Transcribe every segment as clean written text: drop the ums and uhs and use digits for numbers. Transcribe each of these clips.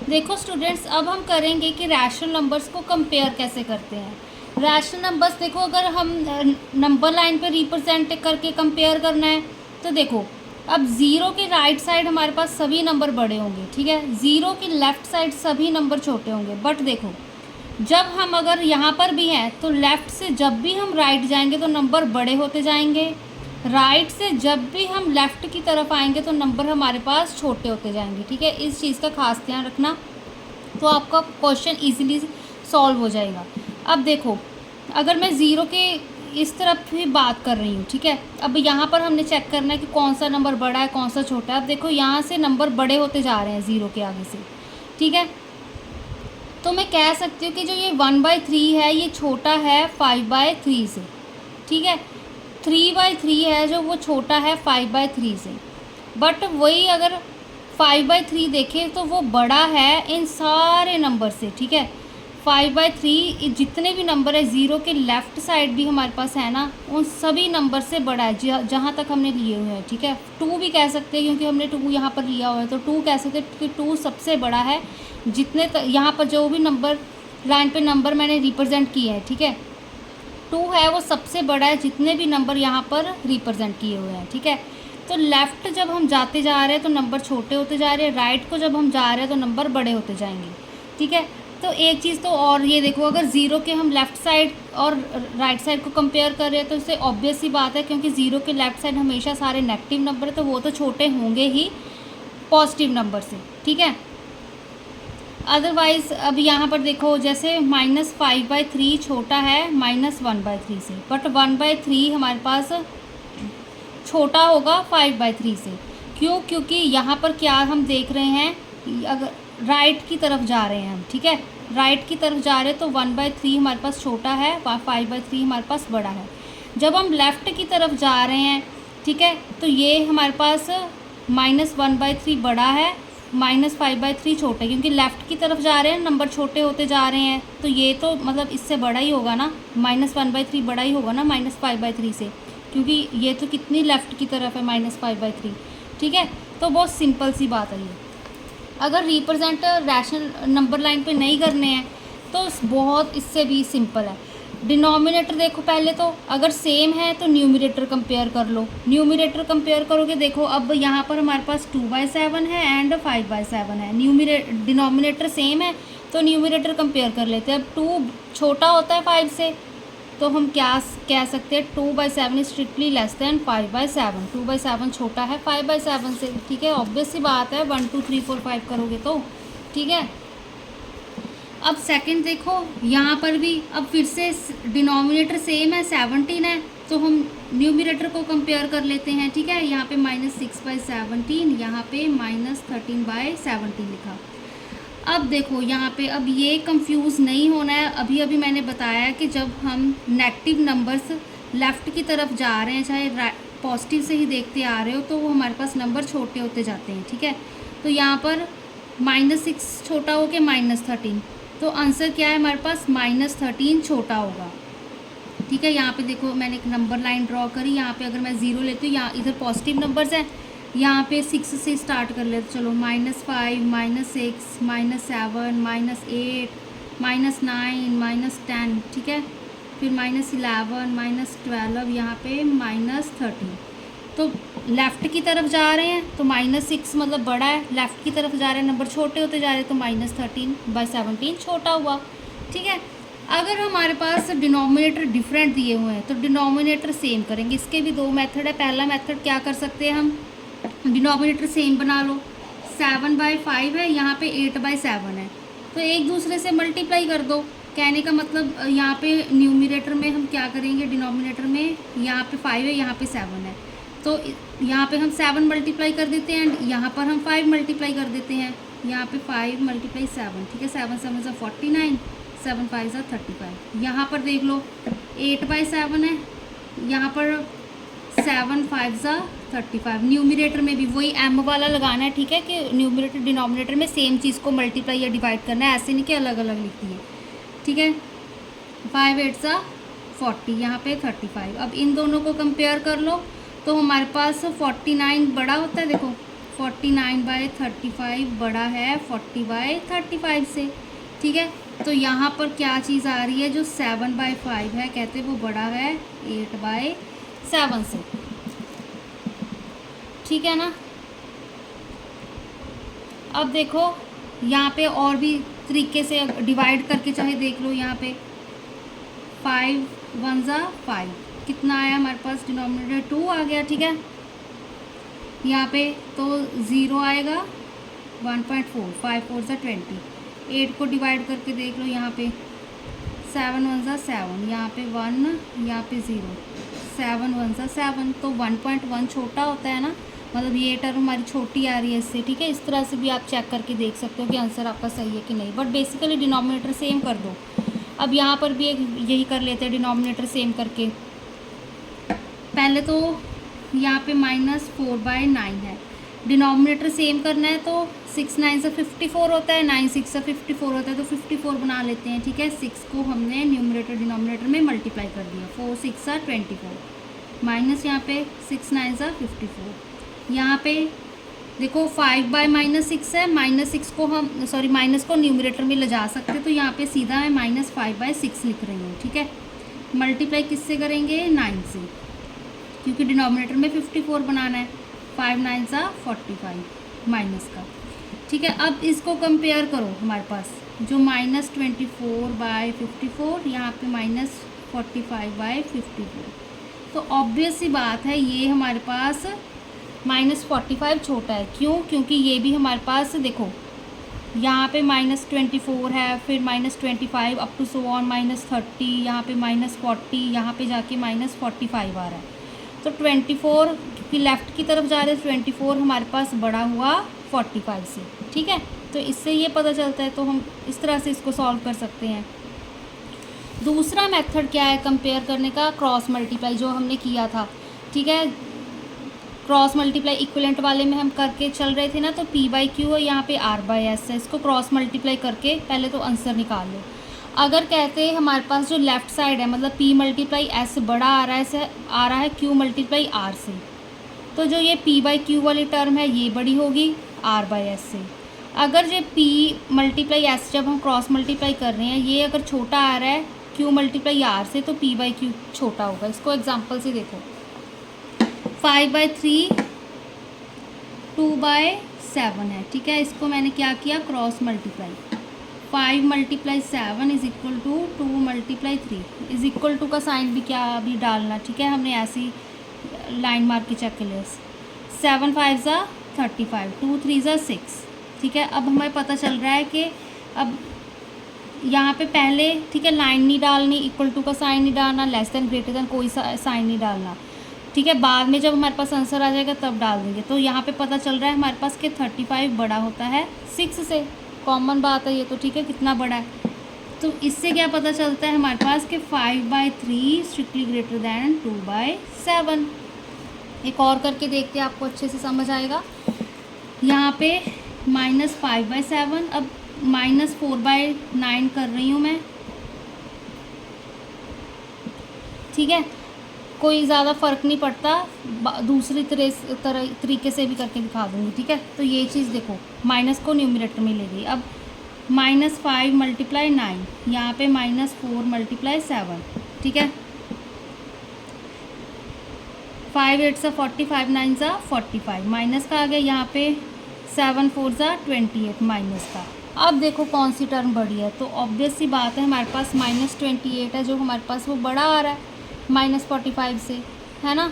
देखो स्टूडेंट्स, अब हम करेंगे कि रैशनल नंबर्स को कंपेयर कैसे करते हैं। रैशनल नंबर्स देखो, अगर हम नंबर लाइन पे रिप्रेजेंट करके कंपेयर करना है तो देखो, अब ज़ीरो के राइट साइड हमारे पास सभी नंबर बड़े होंगे, ठीक है। ज़ीरो की लेफ़्ट साइड सभी नंबर छोटे होंगे। बट देखो, जब हम अगर यहाँ पर भी हैं तो लेफ़्ट से जब भी हम राइट जाएंगे तो नंबर बड़े होते जाएंगे, राइट से जब भी हम लेफ़्ट की तरफ आएंगे तो नंबर हमारे पास छोटे होते जाएंगे, ठीक है। इस चीज़ का खास ध्यान रखना, तो आपका क्वेश्चन इजीली सॉल्व हो जाएगा। अब देखो, अगर मैं ज़ीरो के इस तरफ भी बात कर रही हूँ, ठीक है। अब यहाँ पर हमने चेक करना है कि कौन सा नंबर बड़ा है कौन सा छोटा है। अब देखो, यहाँ से नंबर बड़े होते जा रहे हैं ज़ीरो के आगे से, ठीक है। तो मैं कह सकती हूँ कि जो ये 1/3 है ये छोटा है 5/3 से, ठीक है। 3/3 है जो वो छोटा है 5/3 से। बट वही अगर 5/3 देखें तो वो बड़ा है इन सारे नंबर से, ठीक है। 5/3 जितने भी नंबर है ज़ीरो के लेफ़्ट साइड भी हमारे पास है ना, उन सभी नंबर से बड़ा है जहाँ तक हमने लिए हुए हैं, ठीक है। 2 भी कह सकते हैं क्योंकि हमने 2 यहाँ पर लिया हुआ है, तो 2 कह सकते हैं कि 2 सबसे बड़ा है। जितने यहाँ पर जो भी नंबर लाइन पे नंबर मैंने रिप्रेजेंट किए हैं, ठीक है, 2 है वो सबसे बड़ा है जितने भी नंबर यहाँ पर रिप्रेजेंट किए हुए हैं, ठीक है। तो लेफ़्ट जब हम जाते जा रहे हैं तो नंबर छोटे होते जा रहे हैं, राइट को जब हम जा रहे हैं तो नंबर बड़े होते जाएंगे, ठीक है। तो एक चीज़ तो और ये देखो, अगर ज़ीरो के हम लेफ़्ट साइड और राइट साइड को कंपेयर कर रहे हैं तो इससे ऑब्वियस सी बात है, क्योंकि ज़ीरो के लेफ़्ट साइड हमेशा सारे नेगेटिव नंबर है तो वो तो छोटे होंगे ही पॉजिटिव नंबर से, ठीक है। अदरवाइज़ अब यहाँ पर देखो, जैसे -5/3 छोटा है -1/3 से, बट 1/3 हमारे पास छोटा होगा 5/3 से। क्यों? क्योंकि यहाँ पर क्या हम देख रहे हैं, अगर राइट की तरफ जा रहे हैं हम, ठीक है, राइट की तरफ जा रहे हैं तो 1/3 हमारे पास छोटा है, 5/3 हमारे पास बड़ा है। जब हम लेफ़्ट की तरफ जा रहे हैं, ठीक है, तो ये हमारे पास -1/3 बड़ा है, -5/3 छोटा है, क्योंकि लेफ़्ट की तरफ जा रहे हैं नंबर छोटे होते जा रहे हैं, तो ये तो मतलब इससे बड़ा ही होगा ना, -1/3 बड़ा ही होगा ना -5/3 से, क्योंकि ये तो कितनी लेफ़्ट की तरफ है -5/3, ठीक है। तो बहुत सिंपल सी बात है ये। अगर रिप्रेजेंट रैशनल नंबर लाइन पे नहीं करने हैं तो बहुत इससे भी सिंपल है। डिनोमिनेटर देखो, पहले तो अगर सेम है तो न्यूमरेटर कंपेयर कर लो। न्यूमरेटर कंपेयर करोगे, देखो अब यहाँ पर हमारे पास 2/7 है एंड 5/7 है। डिनोमिनेटर सेम है तो न्यूमरेटर कंपेयर कर लेते हैं। अब 2 छोटा होता है 5 से, तो हम क्या कह सकते हैं, 2/7 स्ट्रिक्टली लेस दैन 5/7। 2/7 छोटा है 5/7 से, ठीक है। ऑब्वियस सी बात है, 1 2 3 4 5 करोगे तो, ठीक है। अब सेकंड देखो, यहाँ पर भी अब फिर से डिनोमिनेटर सेम है 17 है, तो हम न्यूमरेटर को कंपेयर कर लेते हैं, ठीक है। यहाँ पे -6/17, यहाँ पे -13/17 लिखा। अब देखो यहाँ पे, अब ये कंफ्यूज नहीं होना है। अभी अभी मैंने बताया कि जब हम नेगेटिव नंबर्स लेफ़्ट की तरफ जा रहे हैं, चाहे पॉजिटिव से ही देखते आ रहे हो, तो वो हमारे पास नंबर छोटे होते जाते हैं, ठीक है। तो यहाँ पर -6 छोटा हो के -13, तो आंसर क्या है हमारे पास, -13 छोटा होगा, ठीक है। यहाँ पे देखो मैंने एक नंबर लाइन ड्रॉ करी, यहाँ पे अगर मैं 0 लेती हूँ, यहाँ इधर पॉजिटिव नंबर्स हैं, यहाँ पे 6 से स्टार्ट कर लेते, चलो -5 -6 -7 -8 -9 -10, ठीक है। फिर -11 -12, यहाँ पे -13। तो लेफ़्ट की तरफ जा रहे हैं तो -6 मतलब बड़ा है, लेफ़्ट की तरफ जा रहे हैं नंबर छोटे होते जा रहे हैं तो -13/17 छोटा हुआ, ठीक है। अगर हमारे पास डिनोमिनेटर डिफरेंट दिए हुए हैं तो डिनोमिनेटर सेम करेंगे। इसके भी 2 मेथड है। पहला मेथड क्या कर सकते हैं हम, डिनोमिनेटर सेम बना लो। 7/5 है, यहाँ पे 8/7 है, तो एक दूसरे से मल्टीप्लाई कर दो। कहने का मतलब यहाँ पे न्यूमरेटर में हम क्या करेंगे, डिनोमिनेटर में यहाँ पे 5 है, यहाँ पे 7 है, तो यहाँ पे हम 7 मल्टीप्लाई कर देते हैं एंड यहाँ पर हम 5 मल्टीप्लाई कर देते हैं। यहाँ पे 5 × 7, ठीक है, 7 7 = 49, 7 5 = 35। यहाँ पर देख लो 8/7 है, यहाँ पर 7 5 = 35। न्यूमरेटर में भी वही m वाला लगाना है, ठीक है, कि न्यूमरेटर डिनोमिनेटर में सेम चीज़ को मल्टीप्लाई या डिवाइड करना है, ऐसे नहीं कि अलग अलग लिखती है, ठीक है। 5 8 = 40, यहाँ पे 35। अब इन दोनों को कंपेयर कर लो तो हमारे पास 49 बड़ा होता है, देखो 49/35 बड़ा है 40/35 से, ठीक है। तो यहाँ पर क्या चीज़ आ रही है, जो 7/5 है कहते वो बड़ा है 8/7 से, ठीक है ना। अब देखो यहाँ पे और भी तरीके से डिवाइड करके चाहे देख लो। यहाँ पे 5 1 ज़ा 5 कितना आया हमारे पास, डिनोमिनेटर 2 आ गया, ठीक है। यहाँ पे तो 0 आएगा 1.4, 5 4 ज़ा 20, 8 को डिवाइड करके देख लो। यहाँ पे 7 1 ज़ा 7, यहाँ पे 1, यहाँ पे 0, 7 1 ज़ा 7, तो 1.1 छोटा होता है ना, मतलब ये टर्म हमारी छोटी आ रही है इससे, ठीक है। इस तरह से भी आप चेक करके देख सकते हो कि आंसर आपका सही है कि नहीं, बट बेसिकली डिनोमिनेटर सेम कर दो। अब यहाँ पर भी एक यही कर लेते हैं, डिनोमिनेटर सेम करके। पहले तो यहाँ पे -4/9 है, डिनोमिनेटर सेम करना है तो 6 9 से 54 होता है, 9 6 से 54 होता है, तो 54 बना लेते हैं, ठीक है। 6 को हमने न्यूमरेटर डिनोमिनेटर में मल्टीप्लाई कर दिया, 4 6 24, माइनस यहाँ पे 6 9 सा 54। यहाँ पे देखो 5/-6 है, -6 को हम माइनस को न्यूमरेटर में ले जा सकते, तो यहाँ पे सीधा मैं -5/6 लिख रही हूँ, ठीक है। मल्टीप्लाई किससे करेंगे, 9 से, क्योंकि डिनोमिनेटर में 54 बनाना है। 5 9 सा 45 माइनस का, ठीक है। अब इसको कंपेयर करो, हमारे पास जो -24/54, यहाँ पे -45/54, तो ऑब्वियस सी बात है ये हमारे पास -45 छोटा है। क्यों, क्योंकि ये भी हमारे पास देखो यहाँ पे -24 है, फिर -25 अप टू सो ऑन -30, यहाँ पे -40, यहाँ पे जाके -45 आ रहा है। तो 24 की लेफ़्ट की तरफ जा रहे हैं, 24 हमारे पास बड़ा हुआ 45 से, ठीक है। तो इससे ये पता चलता है, तो हम इस तरह से इसको सॉल्व कर सकते हैं। दूसरा मेथड क्या है कंपेयर करने का, क्रॉस मल्टीप्लाई, जो हमने किया था, ठीक है। क्रॉस मल्टीप्लाई इक्विवेलेंट वाले में हम करके चल रहे थे ना, तो P/Q है, यहाँ पे R/S है। इसको क्रॉस मल्टीप्लाई करके पहले तो आंसर निकाल लो। अगर कहते हैं हमारे पास जो लेफ़्ट साइड है, मतलब P/S बड़ा आ रहा है Q/R से, तो जो ये P/Q वाली टर्म है ये बड़ी होगी R/S से। अगर जो P/S जब हम क्रॉस मल्टीप्लाई कर रहे हैं, ये अगर छोटा आ रहा है Q/R से, तो P/Q छोटा होगा। इसको एग्जाम्पल से देखो, 5/3 2/7 है, ठीक है। इसको मैंने क्या किया, cross multiply. 5 × 7 is equal to 2 × 3 is equal to का साइन भी क्या अभी डालना, ठीक है। हमने ऐसी लाइन मार के चेक कर लिया। 7 5 ज़ा 35, 2 3 ज़ा 6, ठीक है। अब हमें पता चल रहा है कि अब यहाँ पे पहले, ठीक है, लाइन नहीं डालनी, इक्वल टू का साइन नहीं डालना, लेस देन ग्रेटर देन कोई साइन नहीं डालना, ठीक है। बाद में जब हमारे पास आंसर आ जाएगा तब डाल देंगे। तो यहाँ पे पता चल रहा है हमारे पास कि 35 बड़ा होता है 6 से, कॉमन बात है ये तो, ठीक है, कितना बड़ा है। तो इससे क्या पता चलता है हमारे पास कि 5/3 स्ट्रिक्टली ग्रेटर दैन 2/7। एक और करके देखते हैं, आपको अच्छे से समझ आएगा। यहाँ पे -5/7, अब -4/9 कर रही हूँ मैं, ठीक है। कोई ज़्यादा फ़र्क नहीं पड़ता, दूसरी तरीके से भी करके दिखा दूँगी, ठीक है। तो ये चीज़ देखो, माइनस को न्यूमरेटर में ले गई। अब -5 × 9, यहाँ पे -4 × 7, ठीक है। 5 8 सा 40, 5 9 सा 45, माइनस का आ गया। यहाँ पे 7 4 सा 28 माइनस का। अब देखो कौन सी टर्म बड़ी है, तो ऑब्वियस सी बात है हमारे पास -28 है, जो हमारे पास वो बड़ा आ रहा है -45 से, है ना।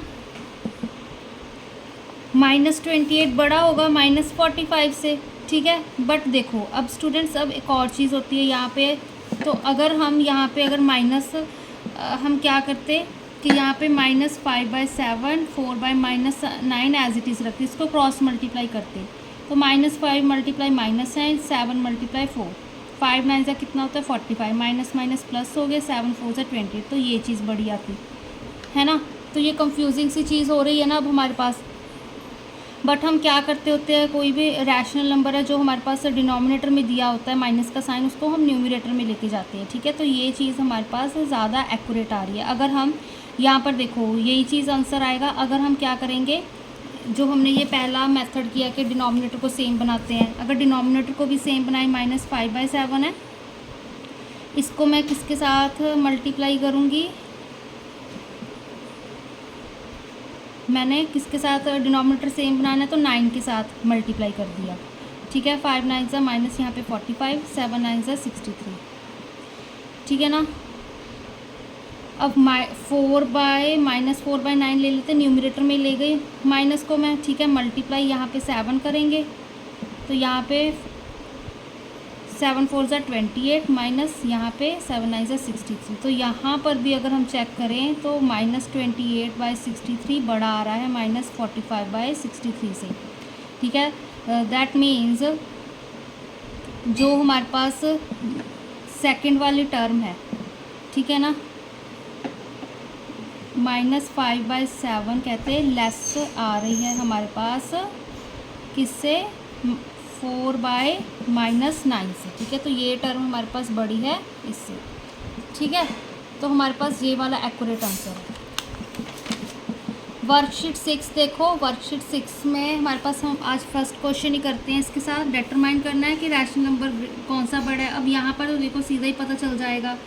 -28 बड़ा होगा -45 से, ठीक है। बट देखो अब स्टूडेंट्स, अब एक और चीज़ होती है यहाँ पे। तो अगर हम यहाँ पे अगर हम क्या करते कि यहाँ पे -5/7 4/-9 एज इट इज़ रखते, इसको क्रॉस मल्टीप्लाई करते। तो -5 × -9, 7 × 4, 5 9 सा कितना होता है 45, माइनस माइनस प्लस हो गया, 7 4 सा 20, तो ये चीज़ बड़ी आती है ना। तो ये कंफ्यूजिंग सी चीज़ हो रही है ना अब हमारे पास। बट हम क्या करते होते हैं, कोई भी रैशनल नंबर है जो हमारे पास डिनोमिनेटर में दिया होता है माइनस का साइन, उसको हम न्यूमरेटर में लेके जाते हैं, ठीक है। तो ये चीज़ हमारे पास ज़्यादा एक्यूरेट आ रही है। अगर हम यहाँ पर देखो, यही चीज़ आंसर आएगा अगर हम क्या करेंगे, जो हमने ये पहला मेथड किया कि डिनोमिनेटर को सेम बनाते हैं, अगर डिनोमिनेटर को भी सेम बनाए -5/7 है, इसको मैं किसके साथ मल्टीप्लाई करूँगी, मैंने किसके साथ डिनोमिनेटर सेम बनाना है तो 9 के साथ मल्टीप्लाई कर दिया, ठीक है। 5 9 ज़ा माइनस यहाँ पे 45, 7 9 ज़ा 63, ठीक है ना। अब -4/9 ले लेते, न्यूमरेटर में ले गई माइनस को मैं, ठीक है। मल्टीप्लाई यहाँ पे 7 करेंगे तो यहाँ पे 7 4 ज़ा 28 माइनस यहाँ पे 7 9 ज़ा 63। तो यहाँ पर भी अगर हम चेक करें तो -28/63 बड़ा आ रहा है -45/63 से, ठीक है। दैट मीन्स जो हमारे पास सेकंड वाली टर्म है, ठीक है ना, -5/7 कहते हैं लेस आ रही है हमारे पास किससे, 4/-9 से, ठीक है। तो ये टर्म हमारे पास बड़ी है इससे, ठीक है। तो हमारे पास ये वाला एक्यूरेट आंसर है। वर्कशीट 6 देखो, वर्कशीट 6 में हमारे पास हम आज फर्स्ट क्वेश्चन ही करते हैं, इसके साथ डिटरमाइन करना है कि रैशनल नंबर कौन सा बड़ा है। अब यहाँ पर तो देखो सीधा ही पता चल जाएगा,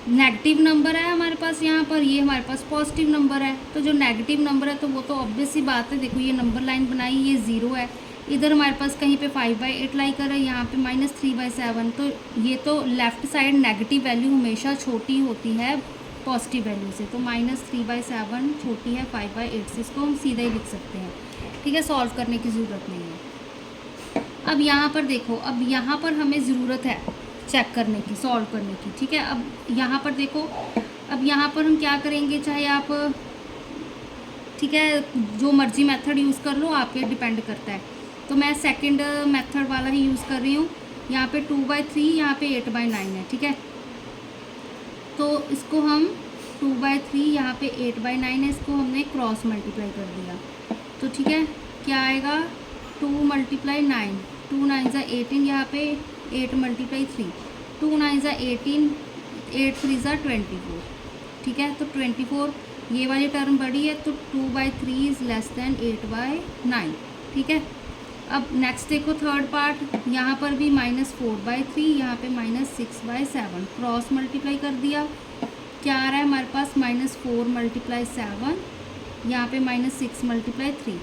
नेगेटिव नंबर है हमारे पास, यहाँ पर ये हमारे पास पॉजिटिव नंबर है। तो जो नेगेटिव नंबर है तो वो तो ऑब्वियस सी बात है, देखो ये नंबर लाइन बनाई, ये 0 है, इधर हमारे पास कहीं पे 5/8 लाई कर है, यहाँ पे -3/7। तो ये तो लेफ़्ट साइड नेगेटिव वैल्यू हमेशा छोटी होती है पॉजिटिव वैल्यू से, तो -3/7 छोटी है 5/8 से, इसको हम सीधा ही लिख सकते हैं, ठीक है। सॉल्व करने की ज़रूरत नहीं है। अब यहाँ पर देखो, अब यहाँ पर हमें ज़रूरत है चेक करने की, सॉल्व करने की, ठीक है। अब यहाँ पर देखो, अब यहाँ पर हम क्या करेंगे, चाहे आप, ठीक है, जो मर्जी मेथड यूज़ कर लो, आप पे डिपेंड करता है। तो मैं सेकंड मेथड वाला ही यूज़ कर रही हूँ। यहाँ पे 2/3, यहाँ पे 8/9 है, ठीक है। तो इसको हम 2/3, यहाँ पे 8/9 है, इसको हमने क्रॉस मल्टीप्लाई कर दिया, तो ठीक है। क्या आएगा, 2 × 9, 2 9 ज़ा 18, यहाँ पे 8 × 3, 2 9 ज़ा 18, 8 3 ज़ा 24, ठीक है। तो 24 ये वाली टर्म बड़ी है, तो 2/3 इज़ लेस देन 8/9, ठीक है। अब नेक्स्ट देखो थर्ड पार्ट, यहाँ पर भी -4/3, यहाँ पे -6/7, क्रॉस मल्टीप्लाई कर दिया, क्या आ रहा है हमारे पास, -4 × 7, यहाँ पे -6 × 3,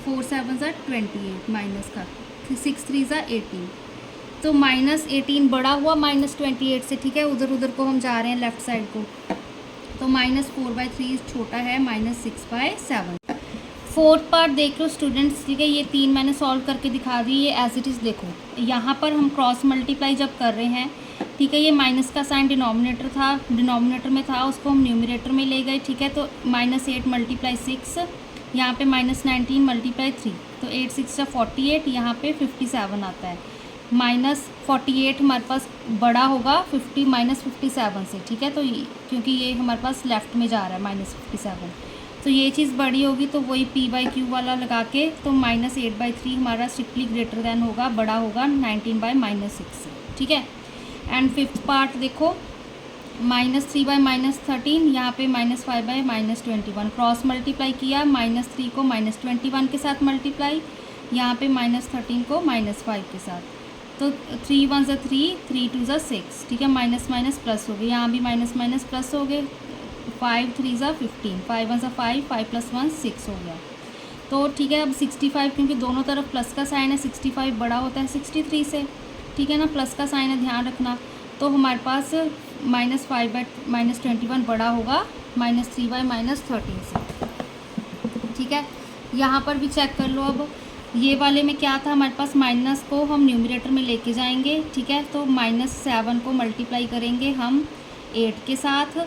4 7 ज़ा 28 माइनस का, 6 3 ज़ा 18। तो -18 बड़ा हुआ -28 से, ठीक है। उधर उधर को हम जा रहे हैं लेफ़्ट साइड को, तो -4/3 छोटा है -6/7। फोर्थ पार्ट देख लो स्टूडेंट्स, ठीक है। ये 3 मैंने सॉल्व करके दिखा दी, ये एज इट इज़ देखो। यहाँ पर हम क्रॉस मल्टीप्लाई जब कर रहे हैं, ठीक है, ये माइनस का साइन डिनोमिनेटर था, डिनोमिनेटर में था, उसको हम न्यूमरेटर में ले गए, ठीक है। तो -8 × 6, यहाँ पे -19 × 3, तो 8 6 = 48, यहाँ पे 57 आता है। -48 हमारे पास बड़ा होगा 57 से, ठीक है। तो क्योंकि ये हमारे पास लेफ़्ट में जा रहा है -57, तो ये चीज़ बड़ी होगी, तो वही P/Q वाला लगा के, तो -8/3 हमारा स्ट्रिक्टली ग्रेटर दैन होगा, बड़ा होगा 19/-6 से, ठीक है। एंड फिफ्थ पार्ट देखो, -3/-13, यहाँ पे -5/-21, क्रॉस मल्टीप्लाई किया, -3 को -21 के साथ मल्टीप्लाई, यहाँ पे -13 को -5 के साथ, तो 3 1 ज़ा 3, 3 2 ज़ा 6, ठीक है। माइनस माइनस प्लस हो गए, यहाँ भी माइनस माइनस प्लस हो गए, 5 3 ज़ा 15, 5 1 ज़ा 5, 5 + 1 6 हो गया। तो ठीक है, अब 65, क्योंकि दोनों तरफ प्लस का साइन है, 65 बड़ा होता है 63 से, ठीक है ना, प्लस का साइन है, ध्यान रखना। तो हमारे पास -5/-21 बड़ा होगा -3/-13 से, ठीक है। यहाँ पर भी चेक कर लो। अब ये वाले में क्या था, हमारे पास माइनस को हम न्यूमरेटर में लेके जाएंगे, ठीक है। तो -7 को मल्टीप्लाई करेंगे हम 8 के साथ,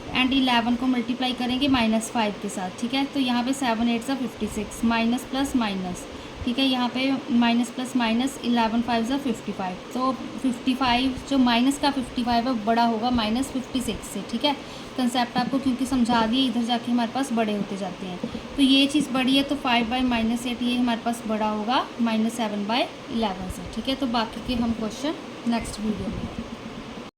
एंड 11 को मल्टीप्लाई करेंगे -5 के साथ, ठीक है। तो यहाँ पे 7 8 ज़ा 56, माइनस प्लस माइनस, ठीक है। यहाँ पे माइनस प्लस माइनस, 11 5 ज़ा 55, तो 55 जो माइनस का 55 है बड़ा होगा -56 से, ठीक है। कंसेप्ट आपको क्योंकि समझा दिए, इधर जाके हमारे पास बड़े होते जाते हैं। तो ये चीज़ बड़ी है, तो 5/-8 ये हमारे पास बड़ा होगा -7/11 से, ठीक है। तो बाकी के हम क्वेश्चन नेक्स्ट वीडियो में